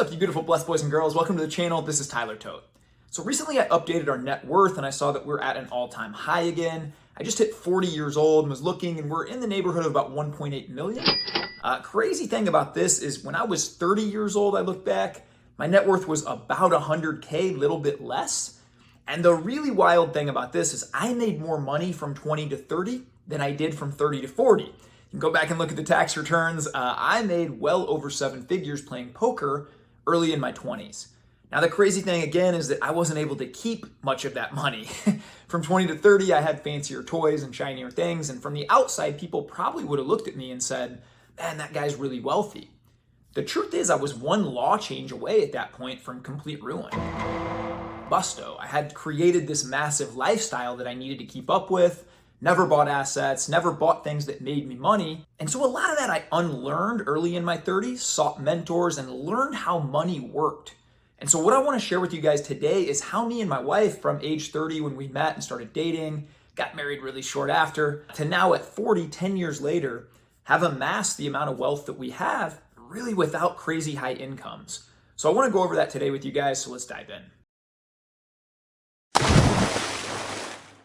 What's up, you beautiful blessed boys and girls? Welcome to the channel. This is Tyler Tote. So recently I updated our net worth and I saw that we're at an all-time high again. I just hit 40 years old and was looking, and we're in the neighborhood of about 1.8 million. Crazy thing about this is when I was 30 years old, I look back, my net worth was about 100K, little bit less. And the really wild thing about this is I made more money from 20 to 30 than I did from 30 to 40. You can go back and look at the tax returns. I made well over 7 figures playing poker early in my 20s. Now, the crazy thing again is that I wasn't able to keep much of that money. From 20 to 30, I had fancier toys and shinier things. And from the outside, people probably would have looked at me and said, man, that guy's really wealthy. The truth is I was one law change away at that point from complete ruin. Busto. I had created this massive lifestyle that I needed to keep up with. Never bought assets, never bought things that made me money. And so a lot of that I unlearned early in my 30s, sought mentors, and learned how money worked. And so what I want to share with you guys today is how me and my wife, from age 30 when we met and started dating, got married really short after, to now at 40, 10 years later, have amassed the amount of wealth that we have really without crazy high incomes. So I want to go over that today with you guys, so let's dive in.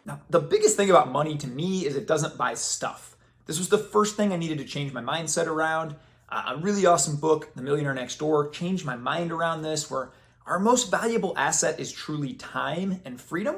Now, the biggest thing about money to me is it doesn't buy stuff. This was the first thing I needed to change my mindset around. A really awesome book, The Millionaire Next Door, changed my mind around this, where our most valuable asset is truly time and freedom.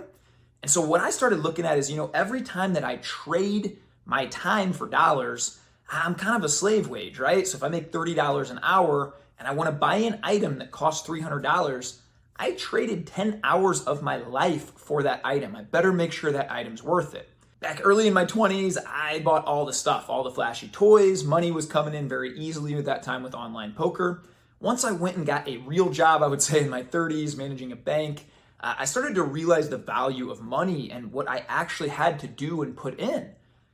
And so what I started looking at is, every time that I trade my time for dollars, I'm kind of a slave wage, right? So if I make $30 an hour and I want to buy an item that costs $300, I traded 10 hours of my life for that item. I better make sure that item's worth it. Back early in my 20s, I bought all the stuff, all the flashy toys. Money was coming in very easily at that time with online poker. Once I went and got a real job, I would say in my 30s, managing a bank, I started to realize the value of money and what I actually had to do and put in.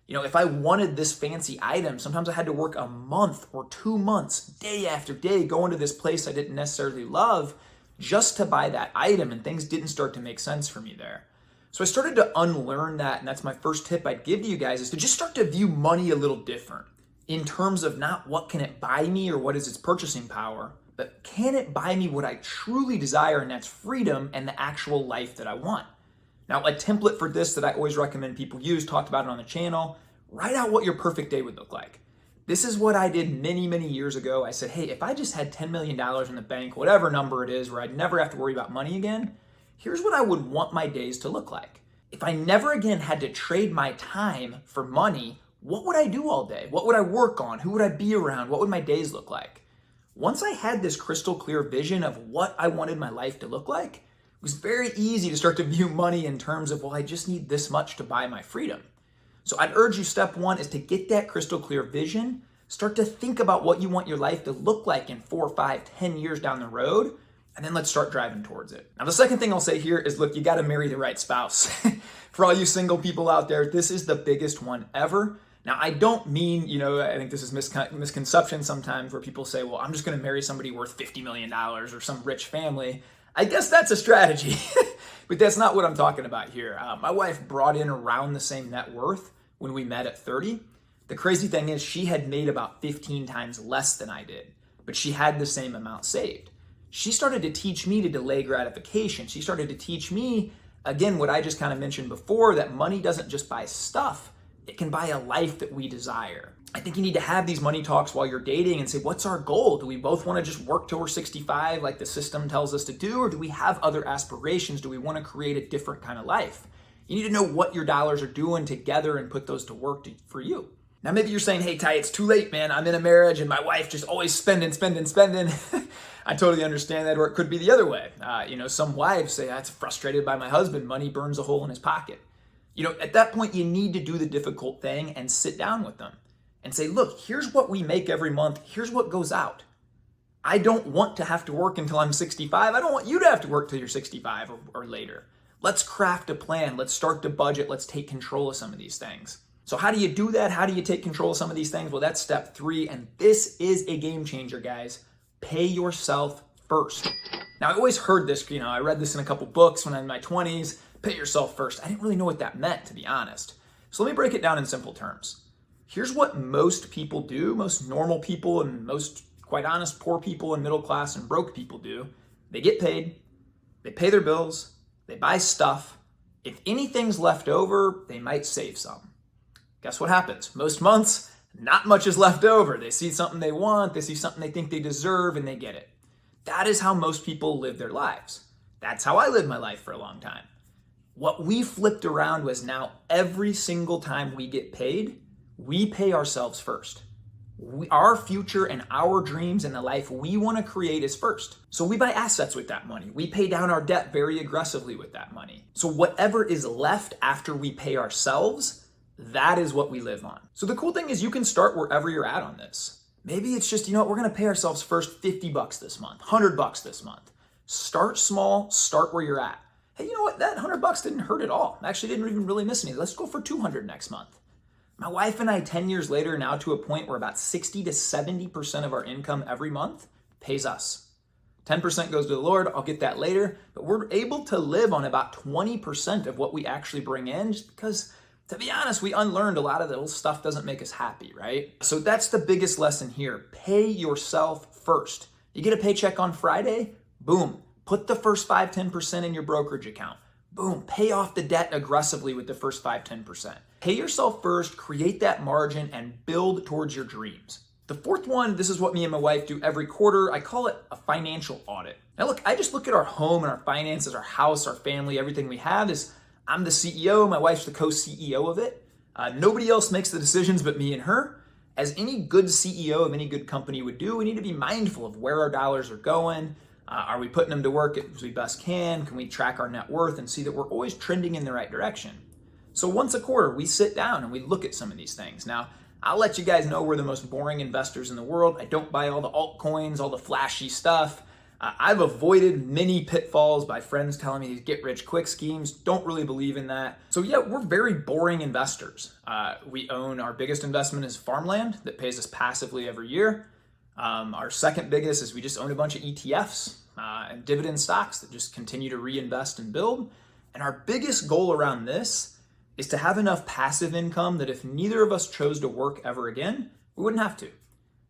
If I wanted this fancy item, sometimes I had to work a month or 2 months, day after day, going to this place I didn't necessarily love just to buy that item, and things didn't start to make sense for me there. So I started to unlearn that, and that's my first tip I'd give to you guys, is to just start to view money a little different in terms of not what can it buy me or what is its purchasing power, but can it buy me what I truly desire, and that's freedom and the actual life that I want. Now, a template for this that I always recommend people use, talked about it on the channel, write out what your perfect day would look like. This is what I did many, many years ago. I said, hey, if I just had $10 million in the bank, whatever number it is, where I'd never have to worry about money again, here's what I would want my days to look like. If I never again had to trade my time for money, what would I do all day? What would I work on? Who would I be around? What would my days look like? Once I had this crystal clear vision of what I wanted my life to look like, it was very easy to start to view money in terms of, well, I just need this much to buy my freedom. So I'd urge you, step one is to get that crystal clear vision. Start to think about what you want your life to look like in 4, 5, 10 years down the road, and then let's start driving towards it. Now, the second thing I'll say here is, look, you got to marry the right spouse. For all you single people out there, this is the biggest one ever. Now, I don't mean, I think this is misconception sometimes where people say, well, I'm just going to marry somebody worth $50 million or some rich family. I guess that's a strategy, but that's not what I'm talking about here. My wife brought in around the same net worth when we met at 30. The crazy thing is she had made about 15 times less than I did, but she had the same amount saved. She started to teach me to delay gratification. She started to teach me, again, what I just kind of mentioned before, that money doesn't just buy stuff, it can buy a life that we desire. I think you need to have these money talks while you're dating and say, what's our goal? Do we both want to just work till we're 65 like the system tells us to do, or do we have other aspirations? Do we want to create a different kind of life? You need to know what your dollars are doing together and put those to work for you. Now, maybe you're saying, hey, Ty, it's too late, man. I'm in a marriage and my wife just always spending. I totally understand that, or it could be the other way. Some wives say, I'm frustrated by my husband. Money burns a hole in his pocket. At that point, you need to do the difficult thing and sit down with them and say, look, here's what we make every month. Here's what goes out. I don't want to have to work until I'm 65. I don't want you to have to work till you're 65 or later. Let's craft a plan. Let's start to budget. Let's take control of some of these things. So how do you do that? How do you take control of some of these things? Well, that's step 3. And this is a game changer, guys. Pay yourself first. Now, I always heard this, I read this in a couple books when I'm in my 20s, pay yourself first. I didn't really know what that meant, to be honest. So let me break it down in simple terms. Here's what most people do, most normal people and most quite honest, poor people and middle class and broke people do. They get paid, they pay their bills, they buy stuff. If anything's left over, they might save some. Guess what happens? Most months, not much is left over. They see something they want, they see something they think they deserve, and they get it. That is how most people live their lives. That's how I lived my life for a long time. What we flipped around was now every single time we get paid, we pay ourselves first. Our future and our dreams and the life we want to create is first. So we buy assets with that money. We pay down our debt very aggressively with that money. So whatever is left after we pay ourselves, that is what we live on. So the cool thing is you can start wherever you're at on this. Maybe it's just, we're going to pay ourselves first $50 this month, $100 this month. Start small, start where you're at. Hey, you know what? That $100 didn't hurt at all. Actually, didn't even really miss anything. Let's go for $200 next month. My wife and I, 10 years later, now to a point where about 60 to 70% of our income every month pays us. 10% goes to the Lord. I'll get that later. But we're able to live on about 20% of what we actually bring in just because, to be honest, we unlearned a lot of the old stuff doesn't make us happy, right? So that's the biggest lesson here. Pay yourself first. You get a paycheck on Friday, boom. Put the first 5-10% in your brokerage account. Boom, pay off the debt aggressively with the first 5-10%. Pay yourself first, create that margin, and build towards your dreams. The fourth one, this is what me and my wife do every quarter. I call it a financial audit. Now look, I just look at our home and our finances, our house, our family, everything we have is, I'm the CEO, my wife's the co-CEO of it. Nobody else makes the decisions but me and her. As any good CEO of any good company would do, we need to be mindful of where our dollars are going. Are we putting them to work as we best can? Can we track our net worth and see that we're always trending in the right direction? So once a quarter, we sit down and we look at some of these things. Now, I'll let you guys know we're the most boring investors in the world. I don't buy all the altcoins, all the flashy stuff. I've avoided many pitfalls by friends telling me these get-rich-quick schemes. Don't really believe in that. So yeah, we're very boring investors. We own, our biggest investment is farmland that pays us passively every year. Our second biggest is we just own a bunch of ETFs and dividend stocks that just continue to reinvest and build. And our biggest goal around this is to have enough passive income that if neither of us chose to work ever again, we wouldn't have to.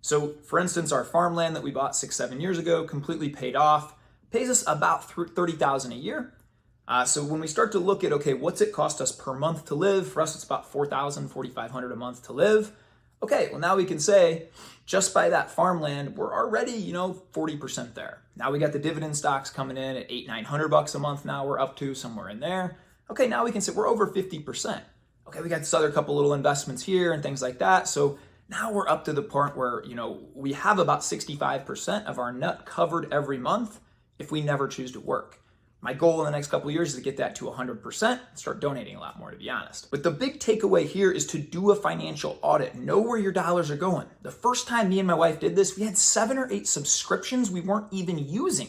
So for instance, our farmland that we bought 6-7 years ago completely paid off, pays us about $30,000 a year. So when we start to look at, okay, what's it cost us per month to live? For us, it's about $4,000, $4,500 a month to live. Okay, well now we can say, just by that farmland, we're already, 40% there. Now we got the dividend stocks coming in at $800-900 a month now we're up to, somewhere in there. Okay, now we can say we're over 50%. Okay, we got this other couple little investments here and things like that. So now we're up to the point where, we have about 65% of our nut covered every month if we never choose to work. My goal in the next couple of years is to get that to 100% and start donating a lot more, to be honest. But the big takeaway here is to do a financial audit. Know where your dollars are going. The first time me and my wife did this, we had 7 or 8 subscriptions we weren't even using.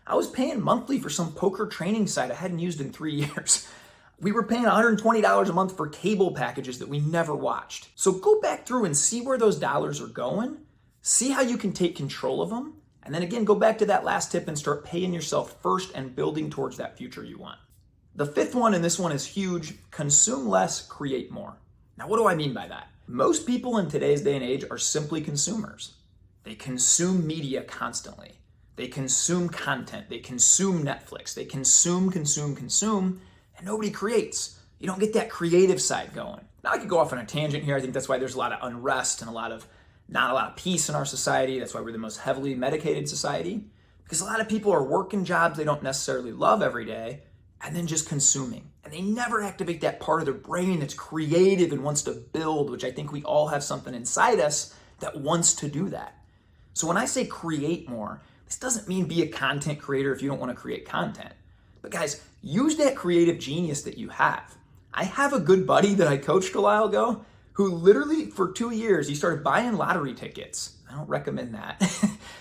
I was paying monthly for some poker training site I hadn't used in 3 years. We were paying $120 a month for cable packages that we never watched. So go back through and see where those dollars are going. See how you can take control of them. And then again, go back to that last tip and start paying yourself first and building towards that future you want. The fifth one, and this one is huge, consume less, create more. Now, what do I mean by that? Most people in today's day and age are simply consumers. They consume media constantly. They consume content. They consume Netflix. They consume, and nobody creates. You don't get that creative side going. Now I could go off on a tangent here. I think that's why there's a lot of unrest and not a lot of peace in our society. That's why we're the most heavily medicated society. Because a lot of people are working jobs they don't necessarily love every day and then just consuming. And they never activate that part of their brain that's creative and wants to build, which I think we all have something inside us that wants to do that. So when I say create more, this doesn't mean be a content creator if you don't want to create content. But guys, use that creative genius that you have. I have a good buddy that I coached a while ago who literally for 2 years, he started buying lottery tickets. I don't recommend that,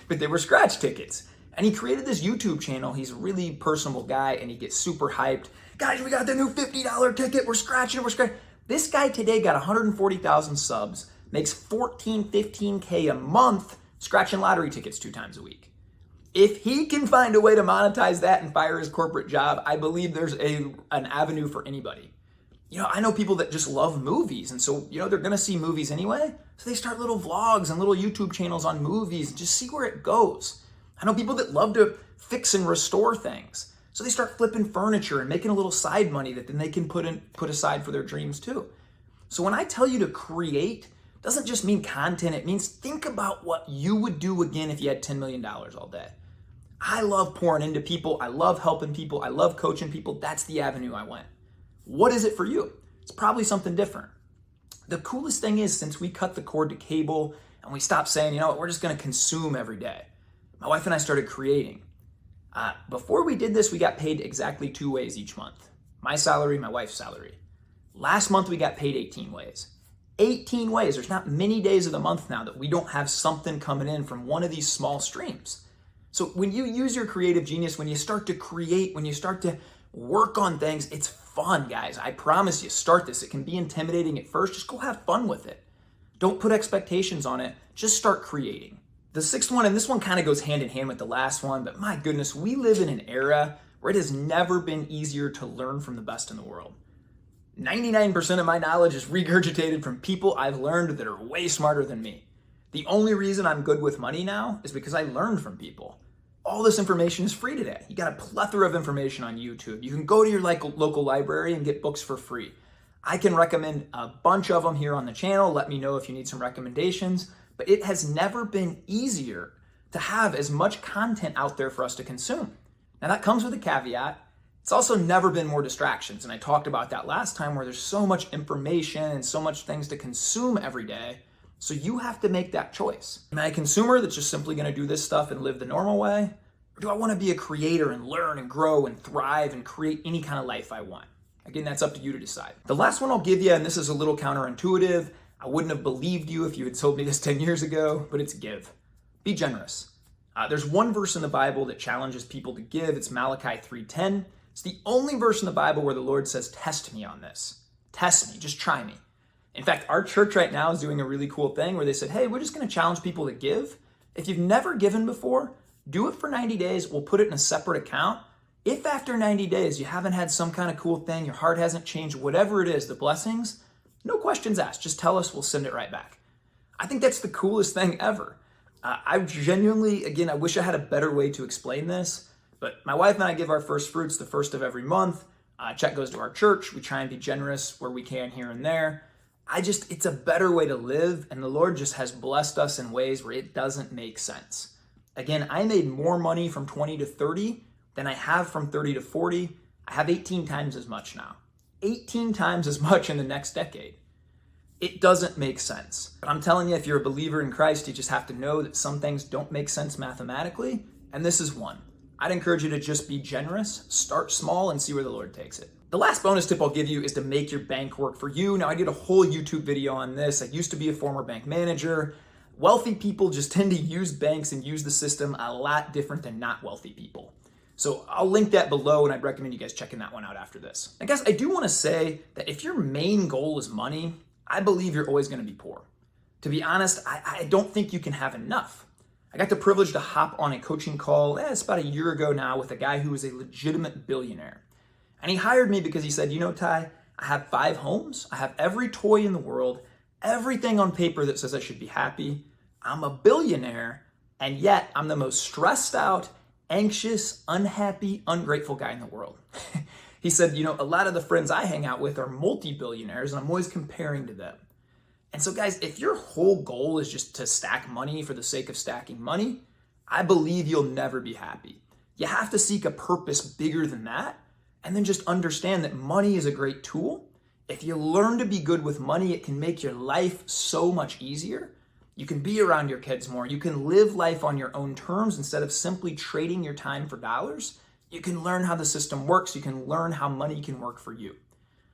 but they were scratch tickets. And he created this YouTube channel. He's a really personable guy and he gets super hyped. Guys, we got the new $50 ticket. We're scratching. This guy today got 140,000 subs, makes 15K a month scratching lottery tickets 2 times a week. If he can find a way to monetize that and fire his corporate job, I believe there's an avenue for anybody. I know people that just love movies, and so, they're going to see movies anyway. So they start little vlogs and little YouTube channels on movies and just see where it goes. I know people that love to fix and restore things. So they start flipping furniture and making a little side money that then they can put aside for their dreams too. So when I tell you to create, it doesn't just mean content. It means think about what you would do again if you had $10 million all day. I love pouring into people. I love helping people. I love coaching people. That's the avenue I went. What is it for you? It's probably something different. The coolest thing is, since we cut the cord to cable and we stopped saying, you know what, we're just going to consume every day, my wife and I started creating. Before we did this, we got paid exactly 2 ways each month. My salary, my wife's salary. Last month, we got paid 18 ways. 18 ways. There's not many days of the month now that we don't have something coming in from one of these small streams. So when you use your creative genius, when you start to create, when you start to work on things, it's fun, guys. I promise you, start this. It can be intimidating at first. Just go have fun with it. Don't put expectations on it. Just start creating. The sixth one, and this one kind of goes hand in hand with the last one, but my goodness, we live in an era where it has never been easier to learn from the best in the world. 99% of my knowledge is regurgitated from people I've learned that are way smarter than me. The only reason I'm good with money now is because I learned from people. All this information is free today. You got a plethora of information on YouTube. You can go to your local library and get books for free. I can recommend a bunch of them here on the channel. Let me know if you need some recommendations. But it has never been easier to have as much content out there for us to consume. Now that comes with a caveat. It's also never been more distractions. And I talked about that last time, where there's so much information and so much things to consume every day. So you have to make that choice. Am I a consumer that's just simply going to do this stuff and live the normal way? Or do I want to be a creator and learn and grow and thrive and create any kind of life I want? Again, that's up to you to decide. The last one I'll give you, and this is a little counterintuitive. I wouldn't have believed you if you had told me this 10 years ago, but it's give. Be generous. There's one verse in the Bible that challenges people to give. It's Malachi 3:10. It's the only verse in the Bible where the Lord says, test me on this. Test me, just try me. In fact, our church right now is doing a really cool thing where they said, hey, we're just going to challenge people to give. If you've never given before, do it for 90 days. We'll put it in a separate account. If after 90 days you haven't had some kind of cool thing, your heart hasn't changed, whatever it is, the blessings, no questions asked. Just tell us, we'll send it right back. I think that's the coolest thing ever. I genuinely, again, I wish I had a better way to explain this, but my wife and I give our first fruits the first of every month. Check goes to our church. We try and be generous where we can here and there. It's a better way to live, and the Lord just has blessed us in ways where it doesn't make sense. Again, I made more money from 20 to 30 than I have from 30 to 40. I have 18 times as much now. 18 times as much in the next decade. It doesn't make sense. But I'm telling you, if you're a believer in Christ, you just have to know that some things don't make sense mathematically, and this is one. I'd encourage you to just be generous, start small, and see where the Lord takes it. The last bonus tip I'll give you is to make your bank work for you. Now, I did a whole YouTube video on this. I used to be a former bank manager. Wealthy people just tend to use banks and use the system a lot different than not wealthy people. So I'll link that below, and I'd recommend you guys checking that one out after this. I guess I do want to say that if your main goal is money, I believe you're always going to be poor. To be honest, I don't think you can have enough. I got the privilege to hop on a coaching call, it's about a year ago now, with a guy who was a legitimate billionaire. And he hired me because he said, you know, Ty, I have 5 homes. I have every toy in the world, everything on paper that says I should be happy. I'm a billionaire, and yet I'm the most stressed out, anxious, unhappy, ungrateful guy in the world. He said, you know, a lot of the friends I hang out with are multi-billionaires, and I'm always comparing to them. And so, guys, if your whole goal is just to stack money for the sake of stacking money, I believe you'll never be happy. You have to seek a purpose bigger than that, and then just understand that money is a great tool. If you learn to be good with money, it can make your life so much easier. You can be around your kids more. You can live life on your own terms instead of simply trading your time for dollars. You can learn how the system works. You can learn how money can work for you.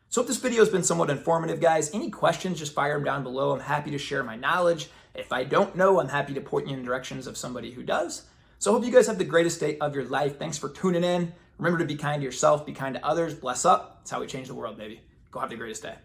So if this video has been somewhat informative, guys, any questions, just fire them down below. I'm happy to share my knowledge. If I don't know, I'm happy to point you in directions of somebody who does. So I hope you guys have the greatest day of your life. Thanks for tuning in. Remember to be kind to yourself, be kind to others, bless up. That's how we change the world, baby. Go have the greatest day.